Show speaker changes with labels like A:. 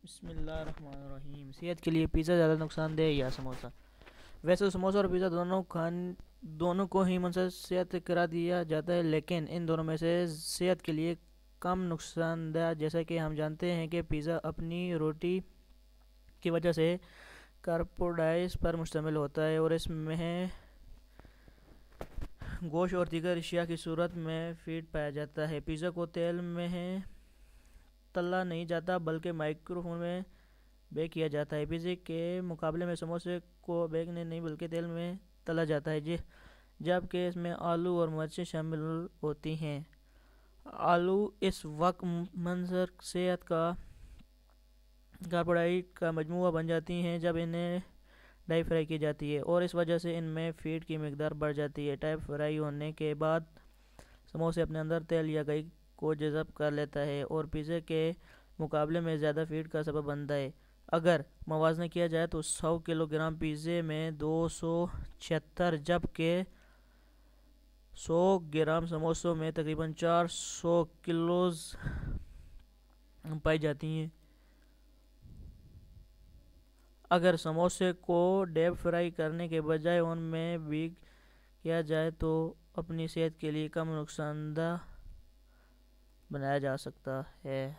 A: بسم اللہ الرحمن الرحیم۔ صحت کے لیے پیزا زیادہ نقصان دہ یا سموسہ؟ ویسے تو سموسہ اور پیزا دونوں کو ہی منحصر صحت قرار دیا جاتا ہے، لیکن ان دونوں میں سے صحت کے لیے کم نقصان دہ جیسا کہ ہم جانتے ہیں کہ پیزا اپنی روٹی کی وجہ سے کاربوہائیڈریٹس پر مشتمل ہوتا ہے اور اس میں گوشت اور دیگر اشیاء کی صورت میں فیٹ پایا جاتا ہے۔ پیزا کو تیل میں تلا نہیں جاتا بلکہ مائکرو ویو میں بیک کیا جاتا ہے۔ پیزا کے مقابلے میں سموسے کو بیک نہیں بلکہ تیل میں تلا جاتا ہے، جبکہ اس میں آلو اور مرچیں شامل ہوتی ہیں۔ آلو اس وقت منحصر صحت کا کاربوہائیڈریٹ کا مجموعہ بن جاتی ہیں جب انہیں ڈائی فرائی کی جاتی ہے، اور اس وجہ سے ان میں فیٹ کی مقدار بڑھ جاتی ہے۔ ڈائی فرائی ہونے کے بعد سموسے اپنے اندر تیل یا گھی کو جذب کر لیتا ہے اور پیزا کے مقابلے میں زیادہ فیٹ کا سبب بنتا ہے۔ اگر موازنہ کیا جائے تو 100 کلو گرام پیزے میں 276، جبکہ 100 گرام سموسوں میں تقریباً 400 کیلوریز پائی جاتی ہیں۔ اگر سموسے کو ڈیپ فرائی کرنے کے بجائے اوون میں بیک کیا جائے تو اپنی صحت کے لیے کم نقصان دہ بنایا جا سکتا ہے۔